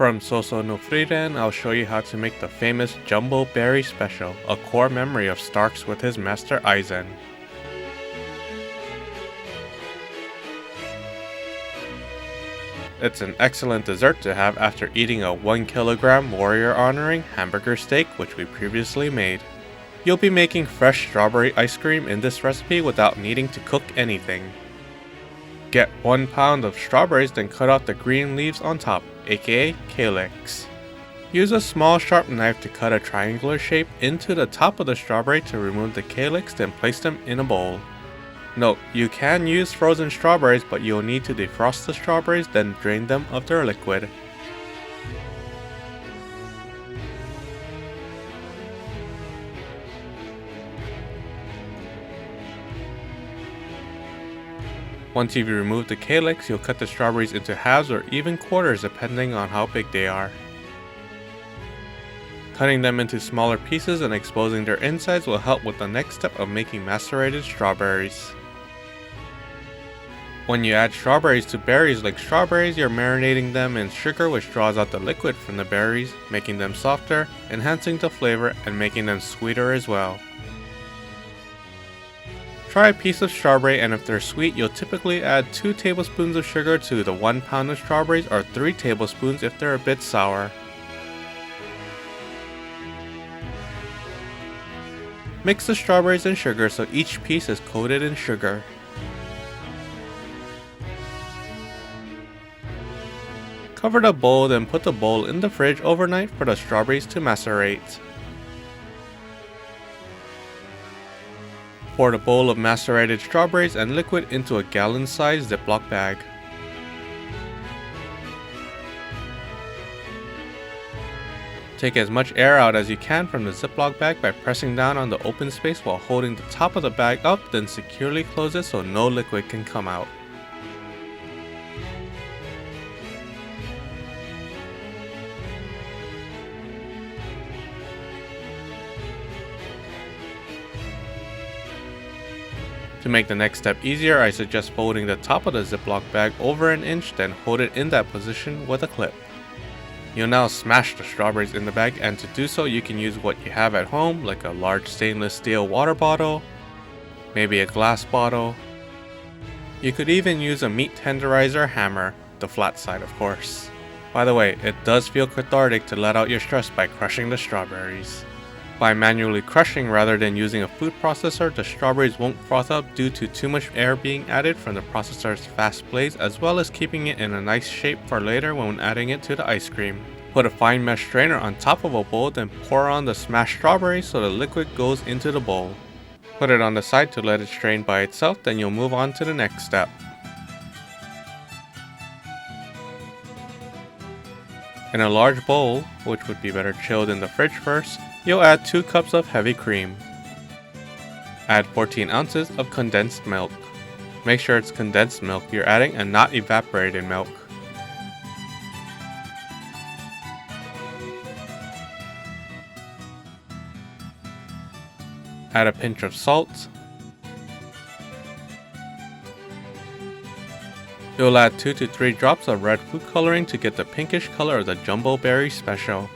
From Sousou no Frieren, I'll show you how to make the famous Jumbo Berry Special, a core memory of Stark's with his master Eisen. It's an excellent dessert to have after eating a 1 kilogram warrior honoring hamburger steak which we previously made. You'll be making fresh strawberry ice cream in this recipe without needing to cook anything. Get 1 pound of strawberries, then cut out the green leaves on top, aka calyx. Use a small sharp knife to cut a triangular shape into the top of the strawberry to remove the calyx, then place them in a bowl. Note, you can use frozen strawberries, but you'll need to defrost the strawberries, then drain them of their liquid. Once you've removed the calyx, you'll cut the strawberries into halves or even quarters depending on how big they are. Cutting them into smaller pieces and exposing their insides will help with the next step of making macerated strawberries. When you add strawberries to berries like strawberries, you're marinating them in sugar which draws out the liquid from the berries, making them softer, enhancing the flavor, and making them sweeter as well. Try a piece of strawberry, and if they're sweet, you'll typically add 2 tablespoons of sugar to the 1 pound of strawberries, or 3 tablespoons if they're a bit sour. Mix the strawberries and sugar so each piece is coated in sugar. Cover the bowl, then put the bowl in the fridge overnight for the strawberries to macerate. Pour the bowl of macerated strawberries and liquid into a gallon-sized Ziploc bag. Take as much air out as you can from the Ziploc bag by pressing down on the open space while holding the top of the bag up, then securely close it so no liquid can come out. To make the next step easier, I suggest folding the top of the Ziploc bag over an inch, then hold it in that position with a clip. You'll now smash the strawberries in the bag, and to do so you can use what you have at home, like a large stainless steel water bottle, maybe a glass bottle. You could even use a meat tenderizer hammer, the flat side of course. By the way, it does feel cathartic to let out your stress by crushing the strawberries. By manually crushing rather than using a food processor, the strawberries won't froth up due to too much air being added from the processor's fast blaze, as well as keeping it in a nice shape for later when adding it to the ice cream. Put a fine mesh strainer on top of a bowl, then pour on the smashed strawberries so the liquid goes into the bowl. Put it on the side to let it strain by itself, then you'll move on to the next step. In a large bowl, which would be better chilled in the fridge first, you'll add 2 cups of heavy cream. Add 14 ounces of condensed milk. Make sure it's condensed milk you're adding and not evaporated milk. Add a pinch of salt. You'll add 2 to 3 drops of red food coloring to get the pinkish color of the Jumbo Berry Special.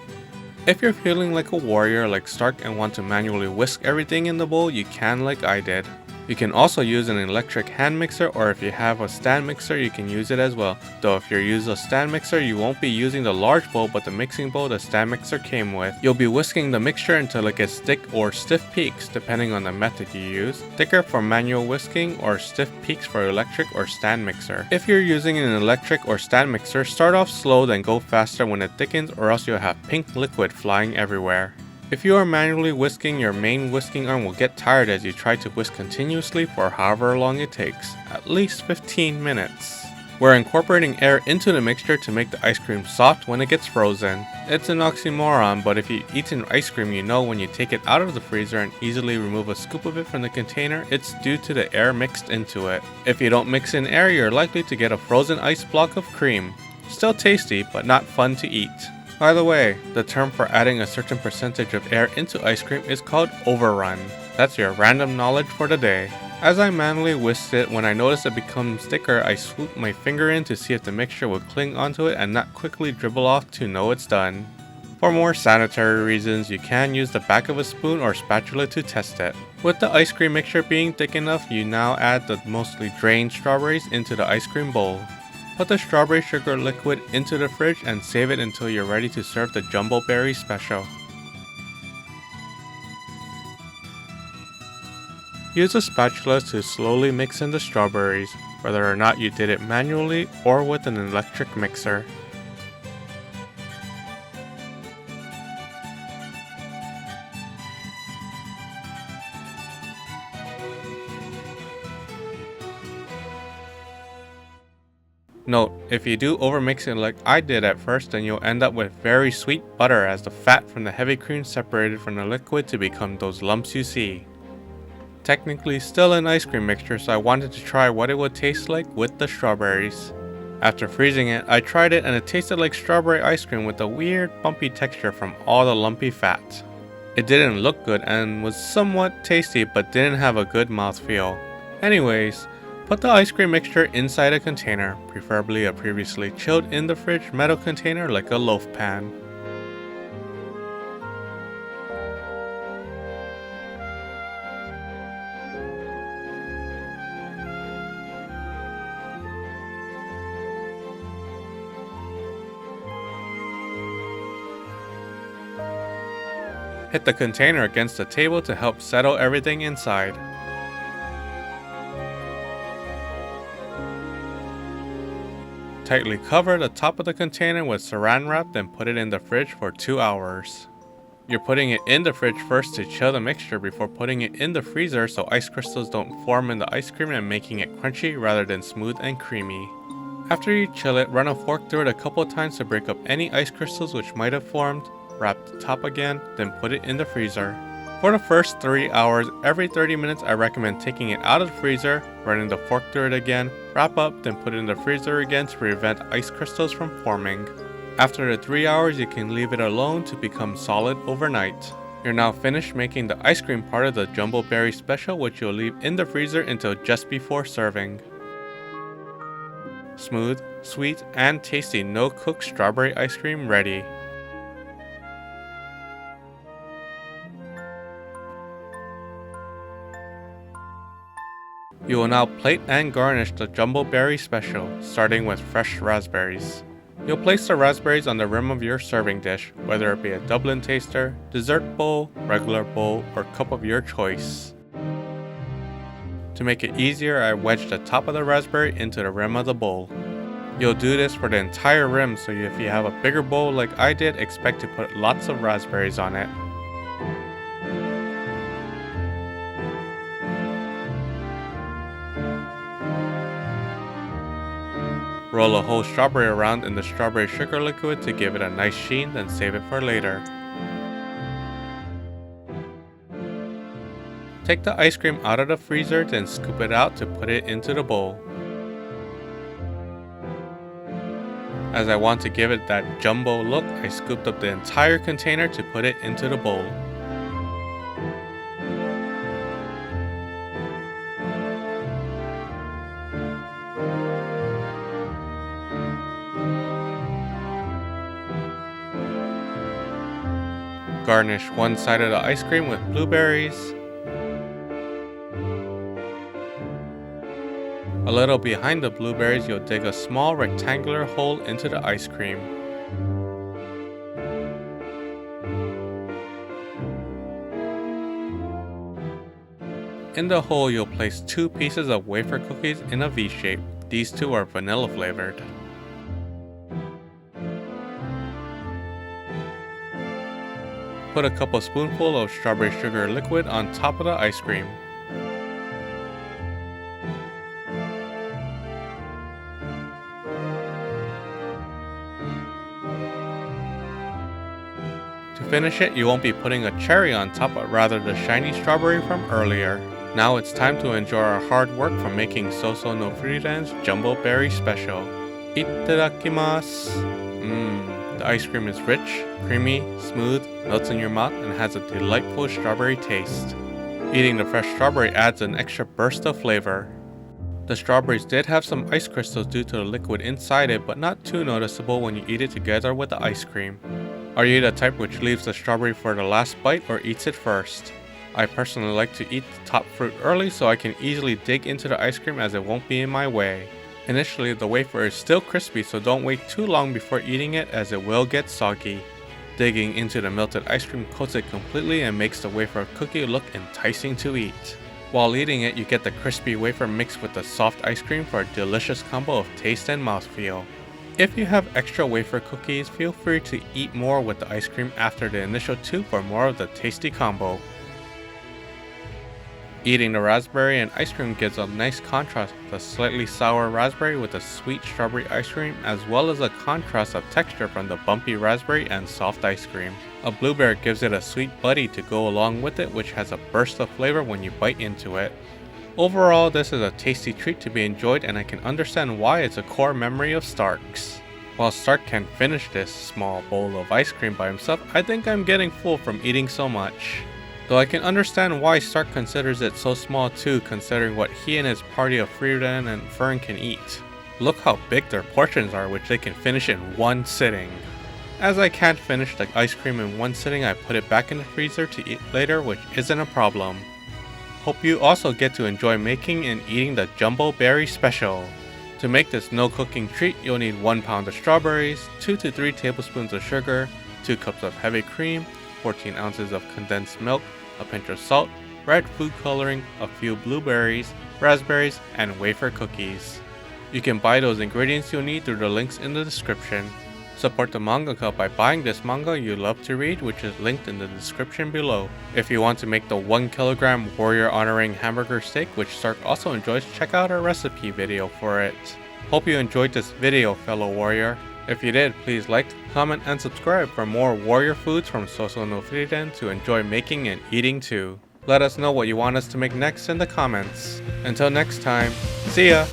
If you're feeling like a warrior like Stark and want to manually whisk everything in the bowl, you can like I did. You can also use an electric hand mixer, or if you have a stand mixer you can use it as well. Though if you use a stand mixer you won't be using the large bowl but the mixing bowl the stand mixer came with. You'll be whisking the mixture until it gets thick or stiff peaks depending on the method you use. Thicker for manual whisking or stiff peaks for electric or stand mixer. If you're using an electric or stand mixer, start off slow then go faster when it thickens, or else you'll have pink liquid flying everywhere. If you are manually whisking, your main whisking arm will get tired as you try to whisk continuously for however long it takes, at least 15 minutes. We're incorporating air into the mixture to make the ice cream soft when it gets frozen. It's an oxymoron, but if you've eaten ice cream you know when you take it out of the freezer and easily remove a scoop of it from the container, it's due to the air mixed into it. If you don't mix in air, you're likely to get a frozen ice block of cream. Still tasty, but not fun to eat. By the way, the term for adding a certain percentage of air into ice cream is called overrun. That's your random knowledge for the day. As I manually whisked it, when I noticed it becomes thicker, I swooped my finger in to see if the mixture would cling onto it and not quickly dribble off to know it's done. For more sanitary reasons, you can use the back of a spoon or spatula to test it. With the ice cream mixture being thick enough, you now add the mostly drained strawberries into the ice cream bowl. Put the strawberry sugar liquid into the fridge and save it until you're ready to serve the Jumbo Berry Special. Use a spatula to slowly mix in the strawberries, whether or not you did it manually or with an electric mixer. Note, if you do overmix it like I did at first, then you'll end up with very sweet butter as the fat from the heavy cream separated from the liquid to become those lumps you see. Technically still an ice cream mixture, so I wanted to try what it would taste like with the strawberries. After freezing it, I tried it and it tasted like strawberry ice cream with a weird bumpy texture from all the lumpy fat. It didn't look good and was somewhat tasty but didn't have a good mouthfeel. Anyways, put the ice cream mixture inside a container, preferably a previously chilled in the fridge metal container like a loaf pan. Hit the container against the table to help settle everything inside. Tightly cover the top of the container with saran wrap, then put it in the fridge for 2 hours. You're putting it in the fridge first to chill the mixture before putting it in the freezer so ice crystals don't form in the ice cream and making it crunchy rather than smooth and creamy. After you chill it, run a fork through it a couple times to break up any ice crystals which might have formed. Wrap the top again, then put it in the freezer. For the first 3 hours, every 30 minutes I recommend taking it out of the freezer, running the fork through it again, wrap up, then put it in the freezer again to prevent ice crystals from forming. After the 3 hours, you can leave it alone to become solid overnight. You're now finished making the ice cream part of the Jumbo Berry Special, which you'll leave in the freezer until just before serving. Smooth, sweet, and tasty no-cook strawberry ice cream ready. You will now plate and garnish the Jumbo Berry Special, starting with fresh raspberries. You'll place the raspberries on the rim of your serving dish, whether it be a Dublin taster, dessert bowl, regular bowl, or cup of your choice. To make it easier, I wedged the top of the raspberry into the rim of the bowl. You'll do this for the entire rim, so if you have a bigger bowl like I did, expect to put lots of raspberries on it. Roll a whole strawberry around in the strawberry sugar liquid to give it a nice sheen, then save it for later. Take the ice cream out of the freezer, then scoop it out to put it into the bowl. As I want to give it that jumbo look, I scooped up the entire container to put it into the bowl. Garnish one side of the ice cream with blueberries. A little behind the blueberries, you'll dig a small rectangular hole into the ice cream. In the hole, you'll place 2 pieces of wafer cookies in a V shape. These 2 are vanilla flavored. Put a couple spoonfuls of strawberry sugar liquid on top of the ice cream. To finish it, you won't be putting a cherry on top, but rather the shiny strawberry from earlier. Now it's time to enjoy our hard work from making Sousou no Friiren's Jumbo Berry Special. Itadakimasu! The ice cream is rich, creamy, smooth, melts in your mouth, and has a delightful strawberry taste. Eating the fresh strawberry adds an extra burst of flavor. The strawberries did have some ice crystals due to the liquid inside it, but not too noticeable when you eat it together with the ice cream. Are you the type which leaves the strawberry for the last bite or eats it first? I personally like to eat the top fruit early so I can easily dig into the ice cream as it won't be in my way. Initially, the wafer is still crispy, so don't wait too long before eating it as it will get soggy. Digging into the melted ice cream coats it completely and makes the wafer cookie look enticing to eat. While eating it, you get the crispy wafer mixed with the soft ice cream for a delicious combo of taste and mouthfeel. If you have extra wafer cookies, feel free to eat more with the ice cream after the initial two for more of the tasty combo. Eating the raspberry and ice cream gives a nice contrast with the slightly sour raspberry with the sweet strawberry ice cream, as well as a contrast of texture from the bumpy raspberry and soft ice cream. A blueberry gives it a sweet buddy to go along with it, which has a burst of flavor when you bite into it. Overall, this is a tasty treat to be enjoyed, and I can understand why it's a core memory of Stark's. While Stark can finish this small bowl of ice cream by himself, I think I'm getting full from eating so much. Though I can understand why Stark considers it so small too, considering what he and his party of Frieren and Frieren can eat. Look how big their portions are, which they can finish in one sitting. As I can't finish the ice cream in one sitting, I put it back in the freezer to eat later, which isn't a problem. Hope you also get to enjoy making and eating the Jumbo Berry Special. To make this no cooking treat, you'll need 1 pound of strawberries, 2 to 3 tablespoons of sugar, 2 cups of heavy cream, 14 ounces of condensed milk, a pinch of salt, red food coloring, a few blueberries, raspberries, and wafer cookies. You can buy those ingredients you'll need through the links in the description. Support the mangaka by buying this manga you love to read, which is linked in the description below. If you want to make the 1 kilogram warrior honoring hamburger steak, which Stark also enjoys, check out our recipe video for it. Hope you enjoyed this video, fellow warrior. If you did, please like, comment, and subscribe for more warrior foods from Sousou no Frieren to enjoy making and eating too. Let us know what you want us to make next in the comments. Until next time, see ya!